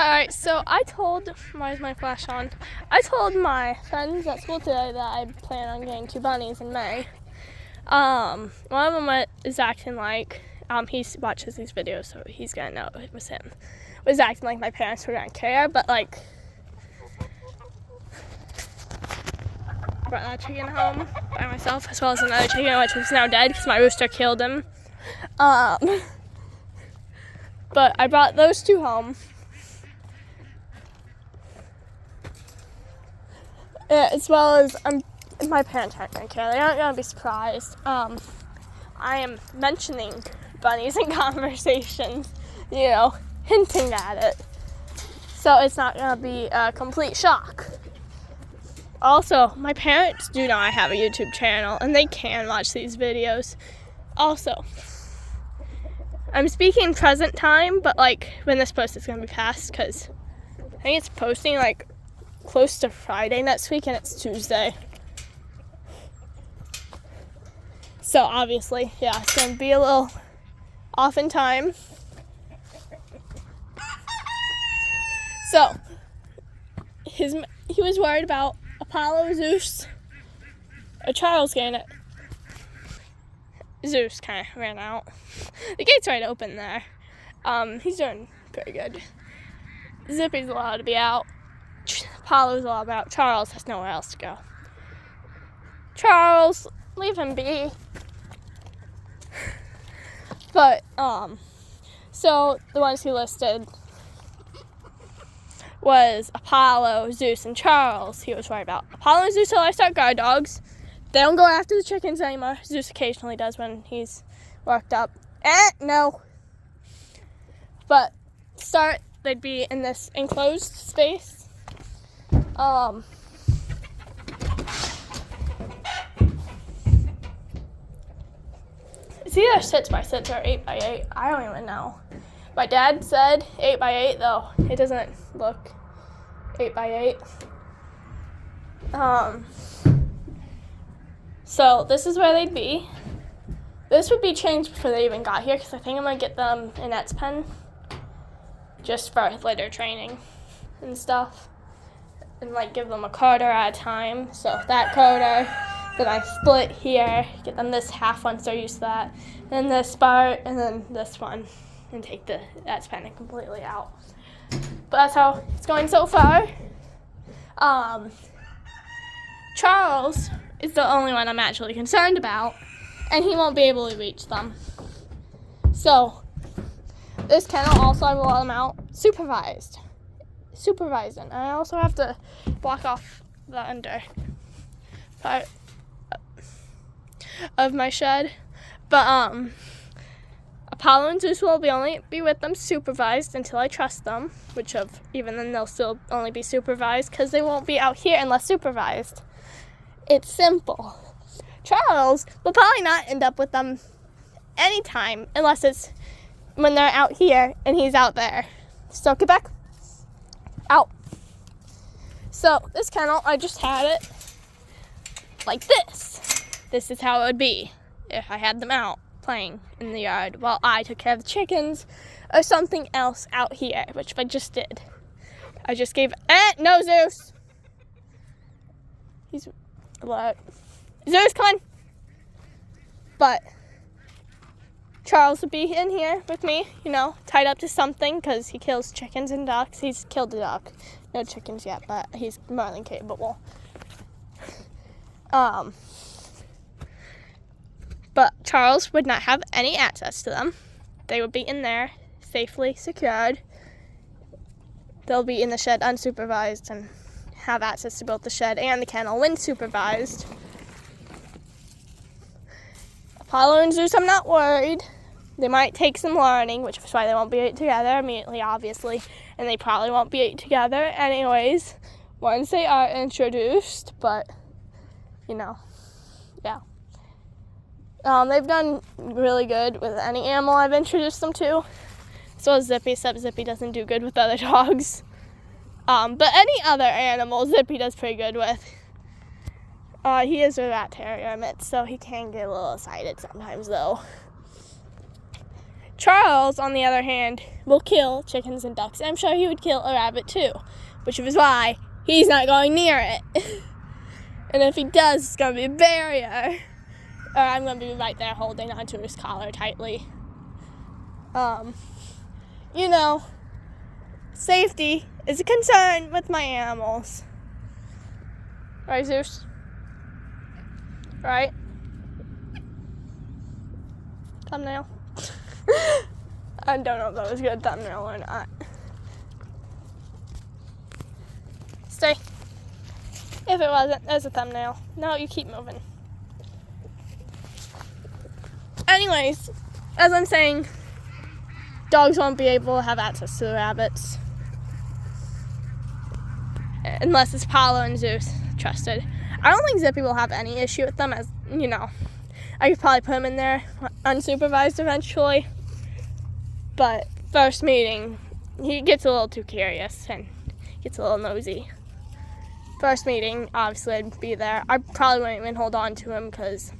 Alright, so why is my flash on? I told my friends at school today that I plan on getting 2 bunnies in May. One of them is acting like, he watches these videos, so he's gonna know it was him. Was acting like my parents were gonna care, but like, brought that chicken home by myself, as well as another chicken, which is now dead because my rooster killed him. But I brought those 2 home. As well as my parents aren't gonna care. They aren't gonna be surprised. I am mentioning bunnies in conversations, hinting at it. So it's not gonna be a complete shock. Also, my parents do know I have a YouTube channel and they can watch these videos. Also, I'm speaking present time, but like when this post is gonna be past, because I think it's posting like close to Friday next week and it's Tuesday. So obviously, yeah, it's gonna be a little off in time. So he was worried about Apollo, Zeus, or Charles getting it. Zeus kind of ran out. The gate's right open there. He's doing pretty good. Zippy's allowed to be out. Apollo's all about. Charles has nowhere else to go. Charles, leave him be. But, so the ones he listed was Apollo, Zeus, and Charles. He was worried about Apollo and Zeus are livestock guard dogs. They don't go after the chickens anymore. Zeus occasionally does when he's worked up. No. But they'd be in this enclosed space. It's either 6x6 or 8x8. I don't even know. My dad said 8x8, though it doesn't look 8x8. So this is where they'd be. This would be changed before they even got here, because I think I'm gonna get them an Ets pen just for litter training and stuff, and like give them a quarter at a time. So that quarter, then I split here, get them this half once they're used to that, and then this part, and then this one, and take the Ets pen completely out. But that's how it's going so far. Charles is the only one I'm actually concerned about, and he won't be able to reach them. So this kennel also, I will let him out supervising. And I also have to block off the under part of my shed. But Apollo and Zeus will only be with them supervised until I trust them, even then they'll still only be supervised because they won't be out here unless supervised. It's simple. Charles will probably not end up with them anytime unless it's when they're out here and he's out there. So get back. Out. So this kennel, I just had it like this. This is how it would be if I had them out playing in the yard while I took care of the chickens or something else out here, which I just did. I just gave, no, Zeus. He's alert. Zeus, come on. But Charles would be in here with me, tied up to something because he kills chickens and ducks. He's killed a duck. No chickens yet, but he's more than capable. But Charles would not have any access to them. They would be in there, safely secured. They'll be in the shed unsupervised and have access to both the shed and the kennel when supervised. Apollo and Zeus, I'm not worried. They might take some learning, which is why they won't be together immediately, obviously. And they probably won't be together anyways once they are introduced. But, yeah. They've done really good with any animal I've introduced them to. So is Zippy, except Zippy doesn't do good with other dogs. But any other animal, Zippy does pretty good with. He is a rat terrier, so he can get a little excited sometimes, though. Charles, on the other hand, will kill chickens and ducks. I'm sure he would kill a rabbit too, which is why he's not going near it. And if he does, it's going to be a barrier. Or I'm going to be right there holding onto his collar tightly. Safety is a concern with my animals. Right, Zeus? Right? Thumbnail? I don't know if that was a good thumbnail or not. Stay. If it wasn't, there's a thumbnail. No, you keep moving. Anyways, as I'm saying, dogs won't be able to have access to the rabbits. Unless it's Apollo and Zeus trusted. I don't think Zippy will have any issue with them, as, I could probably put him in there unsupervised eventually. But first meeting, he gets a little too curious and gets a little nosy. First meeting, obviously I'd be there. I probably wouldn't even hold on to him because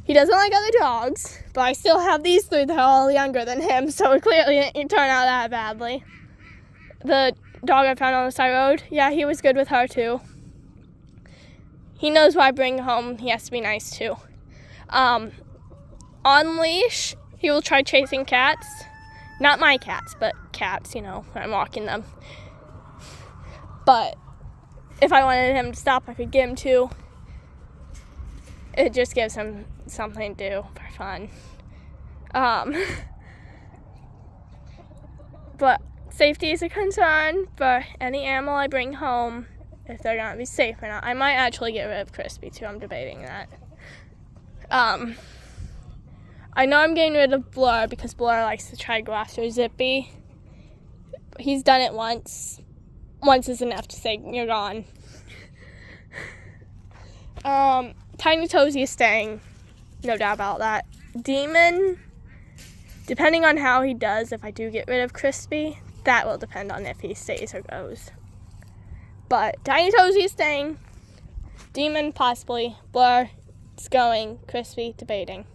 he doesn't like other dogs. But I still have these three that are all younger than him, so it clearly didn't turn out that badly. The dog I found on the side road, yeah, he was good with her too. He knows why I bring home. He has to be nice too. On leash, he will try chasing cats. Not my cats, but cats, when I'm walking them. But if I wanted him to stop, I could get him to. It just gives him something to do for fun. But safety is a concern for any animal I bring home, if they're going to be safe or not. I might actually get rid of Crispy too. I'm debating that. I know I'm getting rid of Blur because Blur likes to try to go after Zippy. He's done it once. Once is enough to say, you're gone. Tiny Toesy is staying. No doubt about that. Demon, depending on how he does, if I do get rid of Crispy, that will depend on if he stays or goes. But Tiny Toesy is staying. Demon, possibly. Blur is going. Crispy, debating.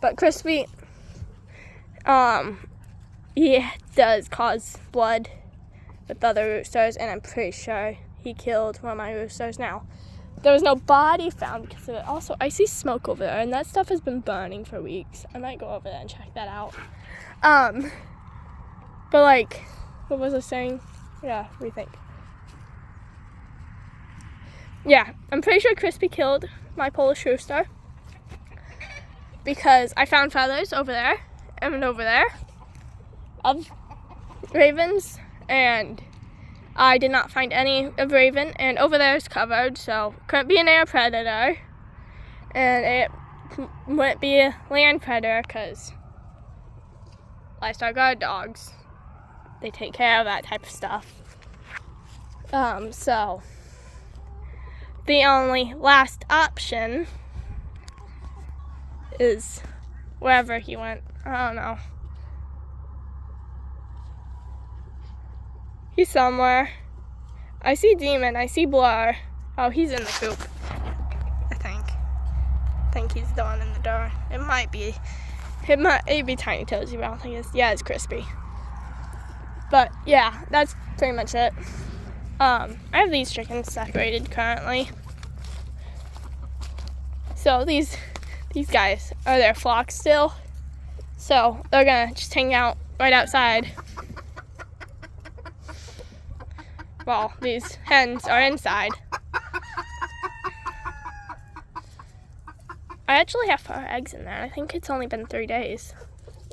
But Crispy, he does cause blood with other roosters, and I'm pretty sure he killed one of my roosters. Now, there was no body found because of it. Also, I see smoke over there, and that stuff has been burning for weeks. I might go over there and check that out. But what was I saying? Yeah, rethink. Yeah, I'm pretty sure Crispy killed my Polish rooster because I found feathers over there and over there of ravens, and I did not find any of raven, and over there is covered, so couldn't be an air predator, and it wouldn't be a land predator because livestock guard dogs, they take care of that type of stuff. So the only last option is wherever he went. I don't know. He's somewhere. I see Demon. I see Blur. Oh, he's in the coop. I think he's the one in the door. It might be Tiny Toesy, but I don't think it's. Yeah, it's Crispy. But yeah, that's pretty much it. I have these chickens separated currently. So these guys are their flock still. So they're gonna just hang out right outside. Well, these hens are inside. I actually have 4 eggs in there. I think it's only been 3 days.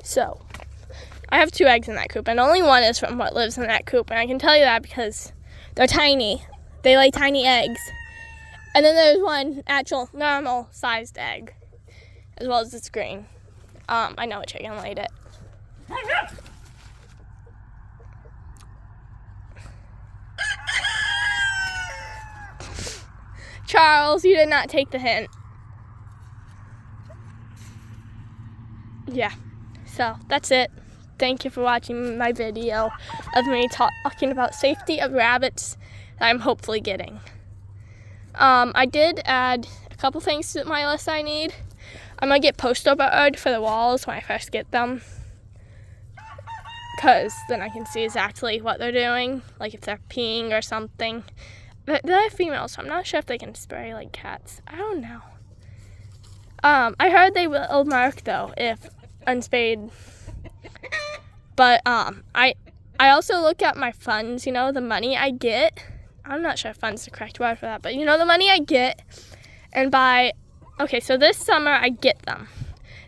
So I have 2 eggs in that coop, and only one is from what lives in that coop. And I can tell you that because they're tiny. They lay tiny eggs. And then there's one actual normal sized egg, as well as it's green. I know a chicken laid it. Charles, you did not take the hint. Yeah, so that's it. Thank you for watching my video of me talking about safety of rabbits that I'm hopefully getting. I did add a couple things to my list I need. I'm going to get poster board for the walls when I first get them. Because then I can see exactly what they're doing. Like if they're peeing or something. They're females, so I'm not sure if they can spray like cats. I don't know. I heard they will mark though if unspayed. But I also look at my funds, the money I get. I'm not sure if funds is the correct word for that, but the money I get. And so this summer I get them.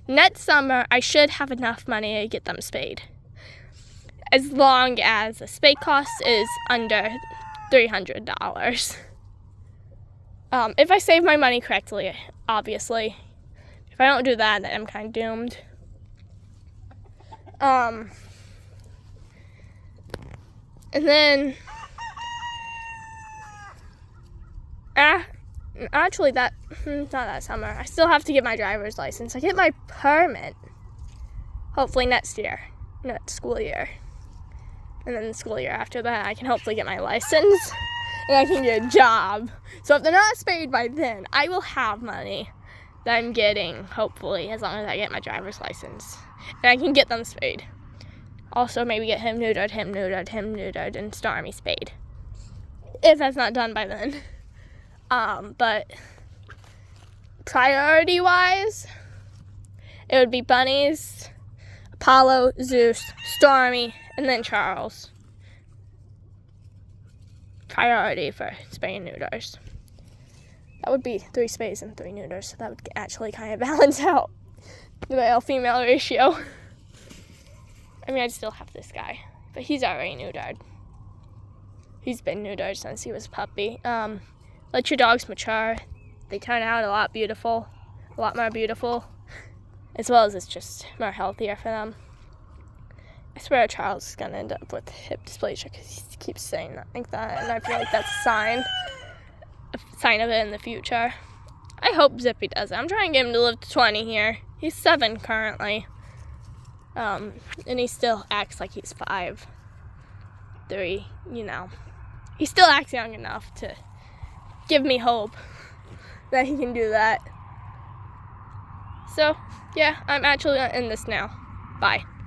Next summer I should have enough money to get them spayed. As long as the spay cost is under $300. If I save my money correctly, obviously. If I don't do that, then I'm kind of doomed. And then, actually not that summer. I still have to get my driver's license. I get my permit, hopefully next year, next school year. And then the school year after that, I can hopefully get my license, and I can get a job. So if they're not spayed by then, I will have money that I'm getting, hopefully, as long as I get my driver's license. And I can get them spayed. Also, maybe get him neutered, and Stormy spayed. If that's not done by then. But priority-wise, it would be bunnies, Apollo, Zeus, Stormy, and then Charles. Priority for spay and neuters. That would be 3 spays and 3 neuters, so that would actually kind of balance out the male-female ratio. I mean, I'd still have this guy, but he's already neutered. He's been neutered since he was a puppy. Let your dogs mature. They turn out a lot more beautiful, as well as it's just more healthier for them. I swear Charles is going to end up with hip dysplasia because he keeps saying that like that, and I feel like that's a sign of it in the future. I hope Zippy does it. I'm trying to get him to live to 20 here. He's 7 currently. And he still acts like he's 5, 3, He still acts young enough to give me hope that he can do that. So, yeah, I'm actually going to end this now. Bye.